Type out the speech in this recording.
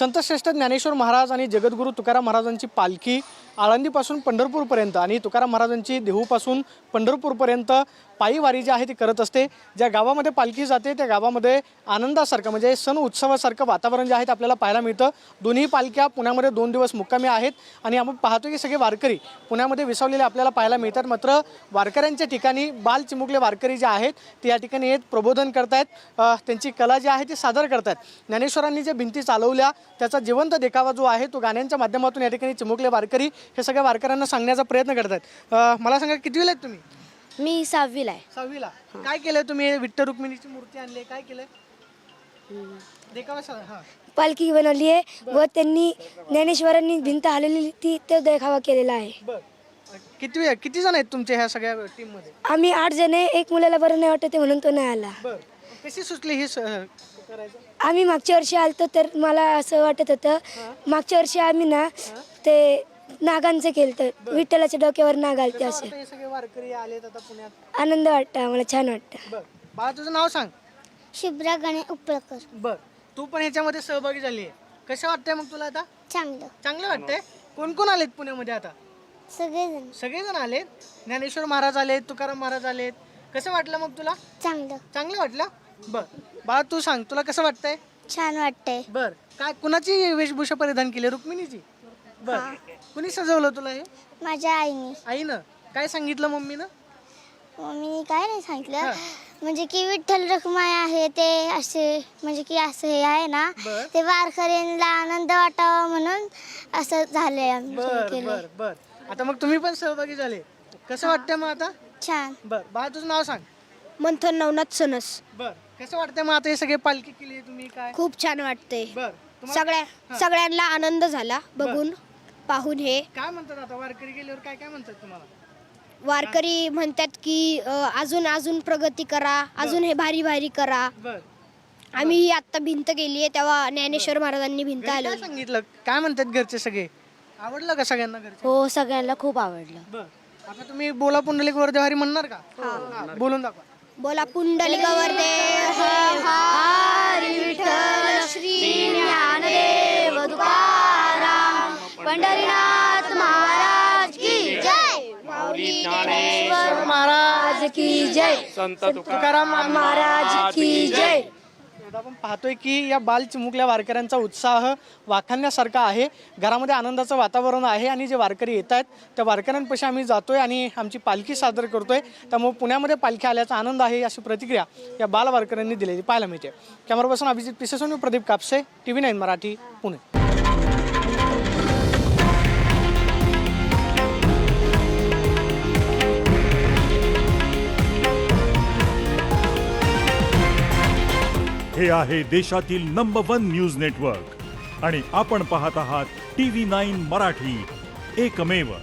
संतश्रेष्ठ ज्ञानेश्वर महाराज आणि जगद्गुरू तुकाराम महाराजांची पालखी आळंदीपासून पंढरपूरपर्यंत आणि तुकाराम महाराजांची देहूपासून पंढरपूरपर्यंत पायी वारी जी आहे ती करत असते। ज्या गावामध्ये पालखी जाते त्या गावामध्ये आनंदासारखं म्हणजे सण उत्सवासारखं वातावरण जे आहे ते आपल्याला पाहायला मिळतं। दोन्ही पालख्या पुण्यामध्ये 2 दिवस मुक्कामी आहेत आणि आपण पाहतो की सगळे वारकरी पुण्यामध्ये विसावलेले आपल्याला पाहायला मिळतात। मात्र वारकऱ्यांच्या ठिकाणी बाल चिमुकले वारकरी जे आहेत ते या ठिकाणी येत प्रबोधन करतायत, त्यांची कला जी आहे ती सादर करतात। ज्ञानेश्वरांनी जे भिंती चालवल्या त्याचा जिवंत देखावा जो आहे तो गाण्यांच्या माध्यमातून या ठिकाणी चिमुकले वारकरी हे सगळ्या वारकऱ्यांना सांगण्याचा प्रयत्न करतात। मला सांगा कितवीला आहेत तुम्ही? मी 6वीला आहे। 6वीला। काय केलंय तुम्ही? विठ्ठल रुक्मिणीची मूर्ती आणली, काय केलंय? देखावा सांगा। हां, पालखी बनवली आहे व त्यांनी ज्ञानेश्वरांनी भिंत हलवली ती तो देखावा केलेला आहे। बरं, किती जण आहेत तुमच्या ह्या सगळ्या टीम मध्ये? आम्ही 8 जण आहे। एक मुलाला बरं नाही वाटत म्हणून तो नाही आला। बरं, कशी सुचली हे करायचं? आम्ही मागच्या वर्षी आलतो तर मला असं वाटत होतं मागच्या वर्षी आम्ही ना ते नागांचं केलं, विठ्ठलाच्या डोक्यावर नाग आलते असे। हे सगळे वारकरी आलेत आता पुण्यात, आनंद वाटतं आम्हाला, छान वाटतं। बरं बाळा तुझं नाव सांग? शुभ्रा गणे उपळकर। बरं, तू पण ह्याच्यामध्ये सहभागी झाली आहे, कसं वाटतंय मग तुला आता? चांगलं। चांगलं वाटतंय? कोण कोण आलेत पुण्यामध्ये आता? सगळेजण सगळेजण आलेत। ज्ञानेश्वर महाराज आलेत, तुकाराम महाराज आलेत, कसं वाटलं मग तुला? चांगलं। चांगलं वाटलं? बरं बाळा तू सांग, तुला कसं वाटतंय? छान वाटतंय। बरं, काय कुणाची वेशभूषा परिधान केली? रुक्मिणीची? बरं, कुणी सजवलं तुला हे? माझ्या आईने। आईनं काय सांगितलं? मम्मीनं? मम्मीने काय नाही सांगितलं, म्हणजे की विठ्ठल रखुमाई आहे ते असे, म्हणजे की असं हे आहे ना बरं. ते वारकऱ्यांना आनंद वाटावा म्हणून असं झालंय आम्ही बर केलंय। बर बर आता मग तुम्ही पण सहभागी झाले, कसं वाटतंय मग आता? छान। बर बाळा तुझं नाव सांग? मंथन नवनाथ सनस। बर, कसं वाटतंय मग आता हे सगळे पालखी केली तुम्ही काय? खूप छान वाटते। बर, सगळ्यांना आनंद झाला बघून पाहून। हे काय म्हणतात आता वारकरी गेल्यावर काय काय म्हणतात तुम्हाला? वारकरी म्हणतात की अजून अजून प्रगती करा, अजून हे भारी भारी करा। बर, आम्ही ही आता भिंत केली आहे तेव्हा ज्ञानेश्वर महाराजांनी भिंत घरी काय हलवली। सांगितलं, काय म्हणतात घरचे सगळे? आवडलं का सगळ्यांना घरचे? हो, सगळ्यांना खूप आवडलं। बर, आता तुम्ही बोला पुंडलिक वरदेवारी म्हणणार का? हा, बोलून दाखवा। बोला पुंडलिकावर देव हरी विठ्ठल श्री ज्ञानदेव तुकाराम पंढरीनाथ महाराज की जय, माऊली ज्ञानेश्वर महाराज की जय, संत तुकाराम महाराज की जय। आपण पाहतोय की या बाल चिमुकल्या वारकऱ्यांचा उत्साह वाखाणण्यासारखा आहे। घरामध्ये आनंदाचं वातावरण आहे आणि जे वारकरी येत आहेत त्या वारकऱ्यांपाशी आम्ही जातोय आणि आमची पालखी सादर करतोय। त्यामुळे पुण्यामध्ये पालखी आल्याचा आनंद आहे अशी प्रतिक्रिया या बाल वारकऱ्यांनी दिलेली पाहायला मिळते। कॅमेरा पर्सन अभिजित पिसेसोनी, प्रदीप कापसे, TV9 मराठी, पुणे। हे आहे देशातील नंबर 1 न्यूज नेटवर्क आणि आपण पाहत आहात TV9 मराठी, एकमेव।